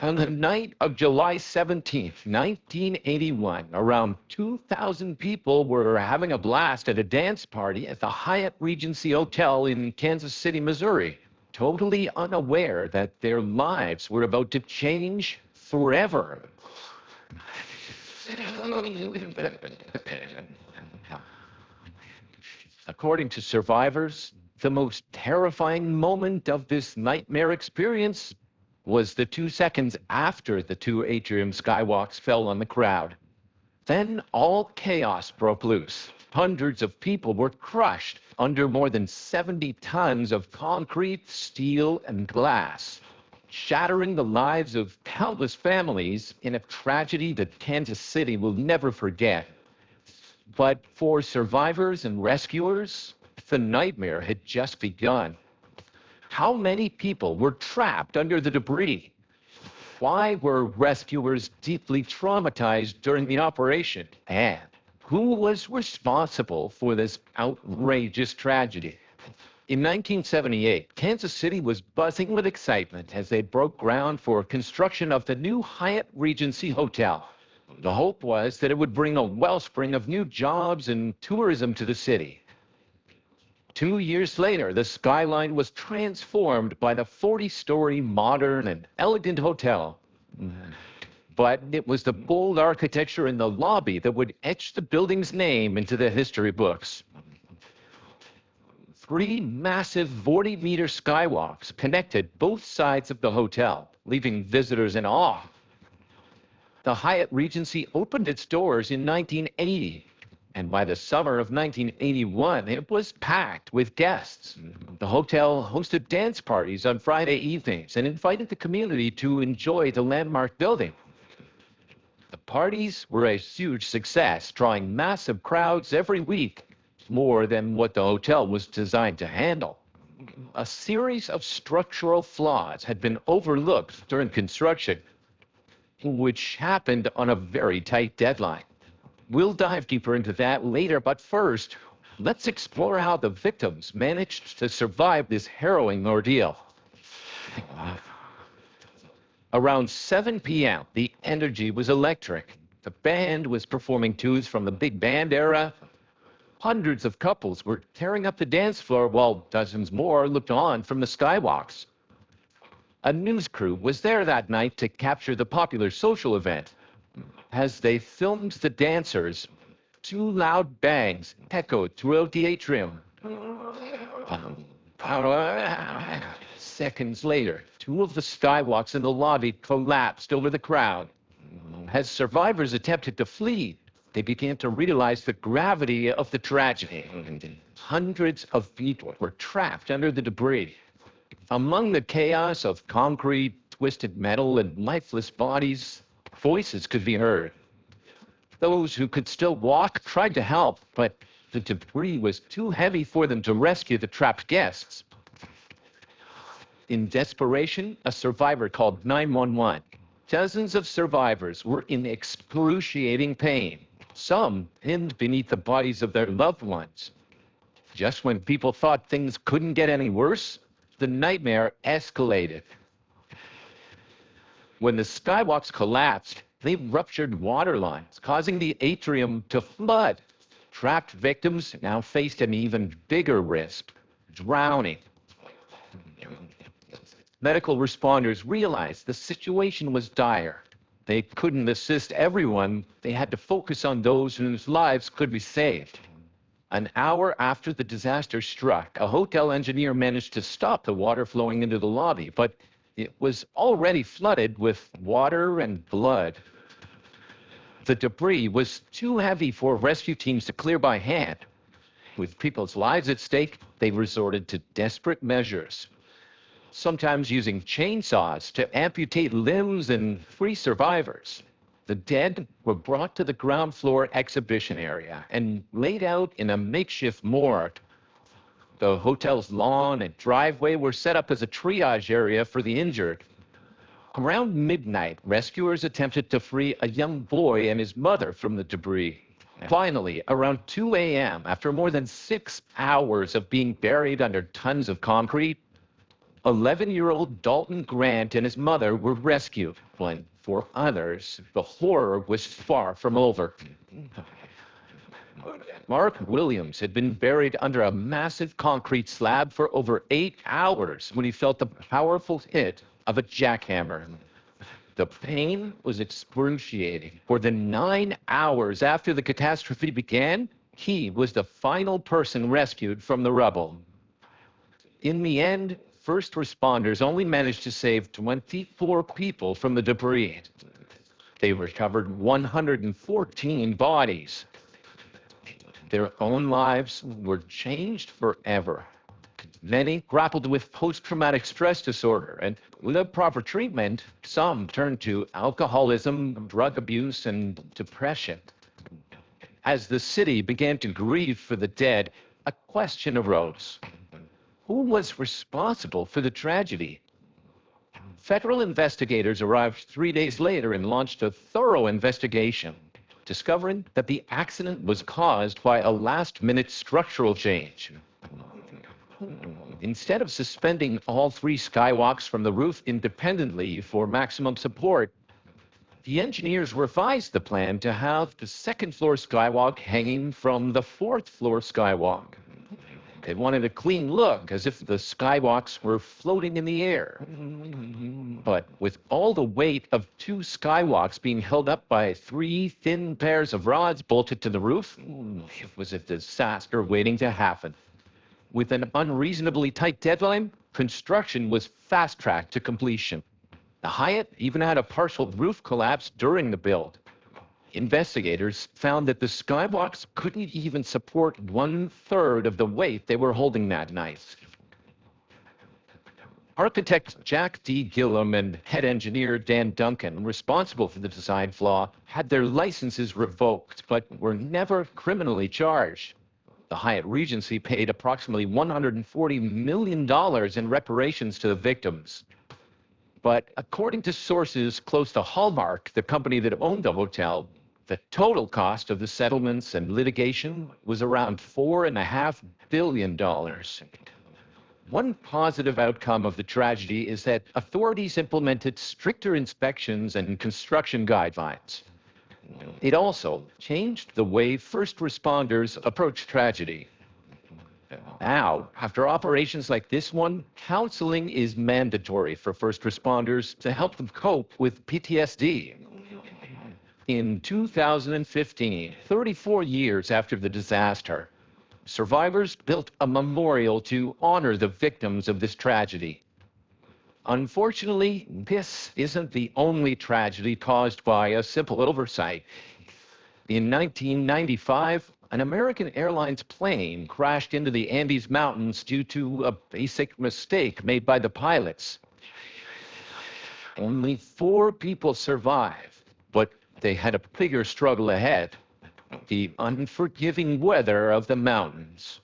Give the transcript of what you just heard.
On the night of July 17th, 1981, around 2,000 people were having a blast at a dance party at the Hyatt Regency Hotel in Kansas City, Missouri, totally unaware that their lives were about to change forever. According to survivors, the most terrifying moment of this nightmare experience was the 2 seconds after the two atrium skywalks fell on the crowd. Then all chaos broke loose. Hundreds of people were crushed under more than 70 tons of concrete, steel, and glass, shattering the lives of countless families in a tragedy that Kansas City will never forget. But for survivors and rescuers, the nightmare had just begun. How many people were trapped under the debris? Why were rescuers deeply traumatized during the operation? And who was responsible for this outrageous tragedy? In 1978, Kansas City was buzzing with excitement as they broke ground for construction of the new Hyatt Regency Hotel. The hope was that it would bring a wellspring of new jobs and tourism to the city. 2 years later, the skyline was transformed by the 40-story modern and elegant hotel. But it was the bold architecture in the lobby that would etch the building's name into the history books. Three massive 40-meter skywalks connected both sides of the hotel, leaving visitors in awe. The Hyatt Regency opened its doors in 1980, and by the summer of 1981, it was packed with guests. The hotel hosted dance parties on Friday evenings and invited the community to enjoy the landmark building. The parties were a huge success, drawing massive crowds every week, more than what the hotel was designed to handle. A series of structural flaws had been overlooked during construction, which happened on a very tight deadline. We'll dive deeper into that later, but first, let's explore how the victims managed to survive this harrowing ordeal. Around 7 p.m., the energy was electric. The band was performing tunes from the big band era. Hundreds of couples were tearing up the dance floor while dozens more looked on from the skywalks. A news crew was there that night to capture the popular social event. As they filmed the dancers, two loud bangs echoed throughout the atrium. Seconds later, two of the skywalks in the lobby collapsed over the crowd. As survivors attempted to flee, they began to realize the gravity of the tragedy. Hundreds of people were trapped under the debris. Among the chaos of concrete, twisted metal, and lifeless bodies, voices could be heard. Those who could still walk tried to help, but the debris was too heavy for them to rescue the trapped guests. In desperation, a survivor called 911. Dozens of survivors were in excruciating pain, some pinned beneath the bodies of their loved ones. Just when people thought things couldn't get any worse, the nightmare escalated. When the skywalks collapsed, they ruptured water lines, causing the atrium to flood. Trapped victims now faced an even bigger risk: drowning. Medical responders realized the situation was dire. They couldn't assist everyone. They had to focus on those whose lives could be saved. An hour after the disaster struck, a hotel engineer managed to stop the water flowing into the lobby, but it was already flooded with water and blood. The debris was too heavy for rescue teams to clear by hand. With people's lives at stake, they resorted to desperate measures, sometimes using chainsaws to amputate limbs and free survivors. The dead were brought to the ground floor exhibition area and laid out in a makeshift morgue. The hotel's lawn and driveway were set up as a triage area for the injured. Around midnight, rescuers attempted to free a young boy and his mother from the debris. Finally, around 2 a.m., after more than 6 hours of being buried under tons of concrete, 11-year-old Dalton Grant and his mother were rescued, when for others, the horror was far from over. Mark Williams had been buried under a massive concrete slab for over 8 hours when he felt the powerful hit of a jackhammer. The pain was excruciating. For the 9 hours after the catastrophe began, he was the final person rescued from the rubble. In the end, first responders only managed to save 24 people from the debris. They recovered 114 bodies. Their own lives were changed forever. Many grappled with post-traumatic stress disorder, and without proper treatment, some turned to alcoholism, drug abuse, and depression. As the city began to grieve for the dead, a question arose. Who was responsible for the tragedy? Federal investigators arrived 3 days later and launched a thorough investigation, discovering that the accident was caused by a last-minute structural change. Instead of suspending all 3 skywalks from the roof independently for maximum support, the engineers revised the plan to have the second-floor skywalk hanging from the fourth-floor skywalk. They wanted a clean look, as if the skywalks were floating in the air. But with all the weight of 2 skywalks being held up by 3 thin pairs of rods bolted to the roof, it was a disaster waiting to happen. With an unreasonably tight deadline, construction was fast-tracked to completion. The Hyatt even had a partial roof collapse during the build. Investigators found that the skywalks couldn't even support 1/3 of the weight they were holding that night. Architect Jack D. Gillum and head engineer Dan Duncan, responsible for the design flaw, had their licenses revoked, but were never criminally charged. The Hyatt Regency paid approximately $140 million in reparations to the victims. But according to sources close to Hallmark, the company that owned the hotel, the total cost of the settlements and litigation was around $4.5 billion. One positive outcome of the tragedy is that authorities implemented stricter inspections and construction guidelines. It also changed the way first responders approach tragedy. Now, after operations like this one, counseling is mandatory for first responders to help them cope with PTSD. In 2015, 34 years after the disaster, survivors built a memorial to honor the victims of this tragedy. Unfortunately, this isn't the only tragedy caused by a simple oversight. In 1995, an American Airlines plane crashed into the Andes Mountains due to a basic mistake made by the pilots. Only 4 people survived, but they had a bigger struggle ahead: the unforgiving weather of the mountains.